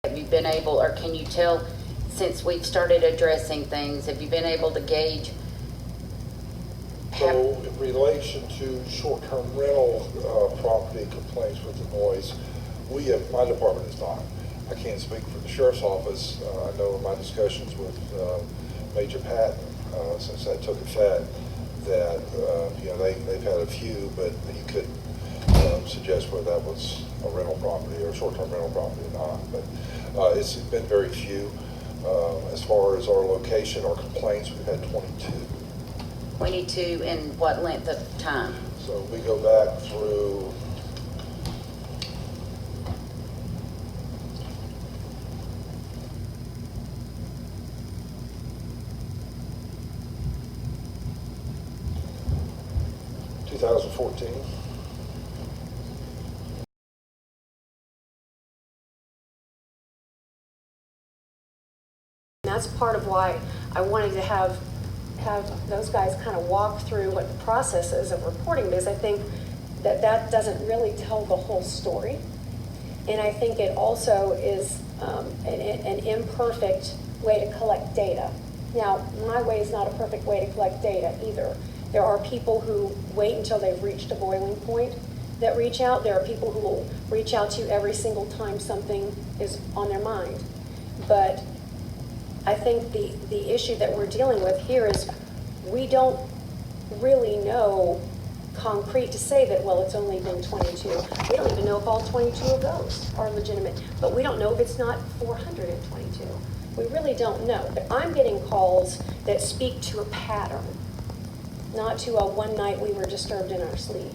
Have you been able, or can you tell, since we've started addressing things, have you been able to gauge? So in relation to short-term rental property complaints with the noise, my department is not. I can't speak for the sheriff's office. I know in my discussions with Major Patton, since that took effect, that they've had a few, but he couldn't suggest whether that was a rental property or short-term rental property or not. But it's been very few. As far as our location, our complaints, we've had 22. 22 in what length of time? So we go back through (2014). That's part of why I wanted to have those guys kind of walk through what the process is of reporting, because I think that doesn't really tell the whole story. And I think it also is an imperfect way to collect data. Now, my way is not a perfect way to collect data either. There are people who wait until they've reached a boiling point that reach out. There are people who will reach out to you every single time something is on their mind. But I think the issue that we're dealing with here is we don't really know concrete to say that, well, it's only been 22. We don't even know if all 22 of those are legitimate, but we don't know if it's not 422. We really don't know. But I'm getting calls that speak to a pattern, not to a one night we were disturbed in our sleep.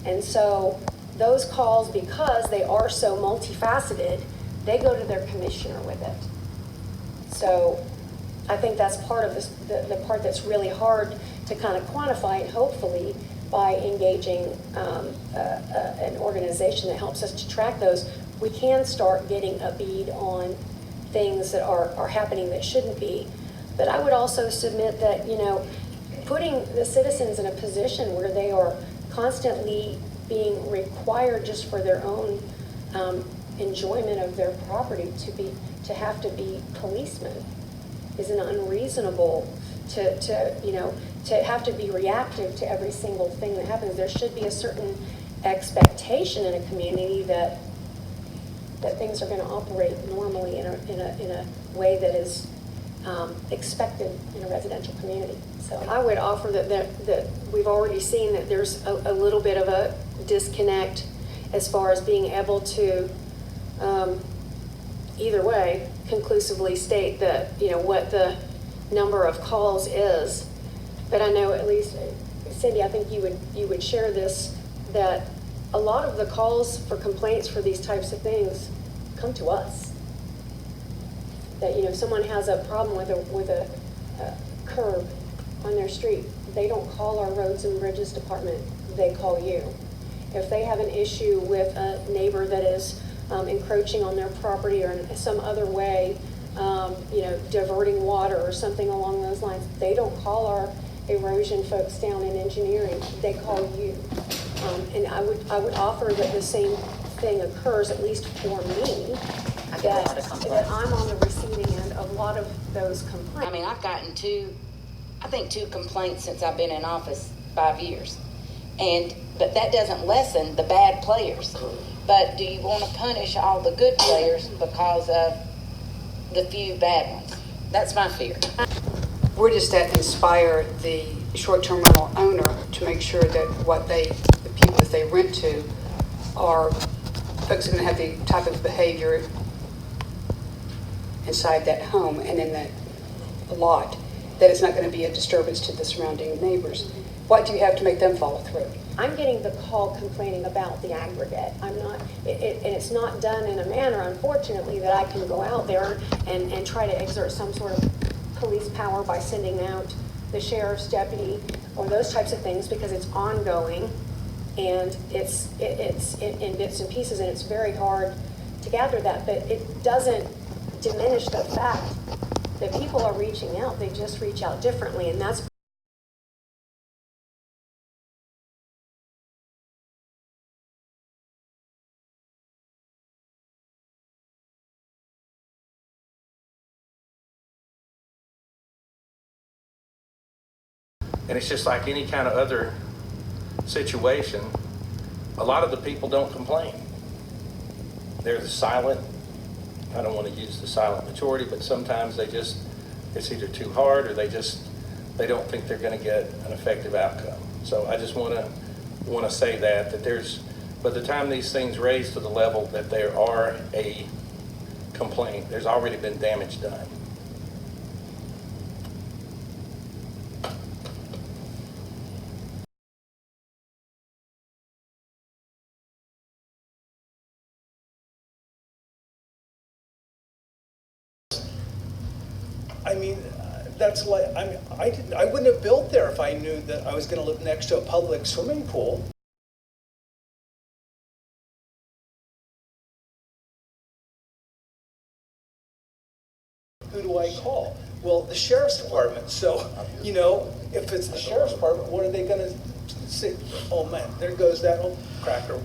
And so those calls, because they are so multifaceted, they go to their commissioner with it. So I think that's part of this, the part that's really hard to kind of quantify, and hopefully by engaging an organization that helps us to track those, we can start getting a bead on things that are happening that shouldn't be. But I would also submit that, putting the citizens in a position where they are constantly being required just for their own enjoyment of their property to have to be policemen is an unreasonable to have to be reactive to every single thing that happens. There should be a certain expectation in a community that things are going to operate normally in a way that is expected in a residential community. So I would offer that we've already seen that there's a little bit of a disconnect as far as being able to either way conclusively state that what the number of calls is. But I know, at least Cindy, I think you would share this, that a lot of the calls for complaints for these types of things come to us. That if someone has a problem with a curb on their street, they don't call our roads and bridges department, they call you. If they have an issue with a neighbor that is encroaching on their property or in some other way, diverting water or something along those lines, they don't call our erosion folks down in engineering, they call you. And I would offer that the same thing occurs, at least for me, that I'm on the receiving end of a lot of those complaints. I mean, I've gotten two complaints since I've been in office, 5 years. But that doesn't lessen the bad players. But do you want to punish all the good players because of the few bad ones? That's my fear. We're just that inspire the short-term rental owner to make sure that the people that they rent to are folks who are going to have the type of behavior inside that home and in that lot that it's not going to be a disturbance to the surrounding neighbors. What do you have to make them follow through? I'm getting the call complaining about the aggregate. I'm not, and it's not done in a manner, unfortunately, that I can go out there and try to exert some sort of police power by sending out the sheriff's deputy or those types of things, because it's ongoing and it's in bits and pieces, and it's very hard to gather that. But it doesn't diminish the fact that people are reaching out. They just reach out differently, and that's And it's just like any kind of other situation, a lot of the people don't complain. They're the silent, I don't want to use the silent majority, but sometimes they just, it's either too hard or they don't think they're going to get an effective outcome. So I just want to say that there's, by the time these things raise to the level that there are a complaint, there's already been damage done. I mean, that's like, I wouldn't have built there if I knew that I was going to live next to a public swimming pool. Who do I call? Well, the sheriff's department. So, you know, if it's the sheriff's department, what are they going to say? Oh man, there goes that old cracker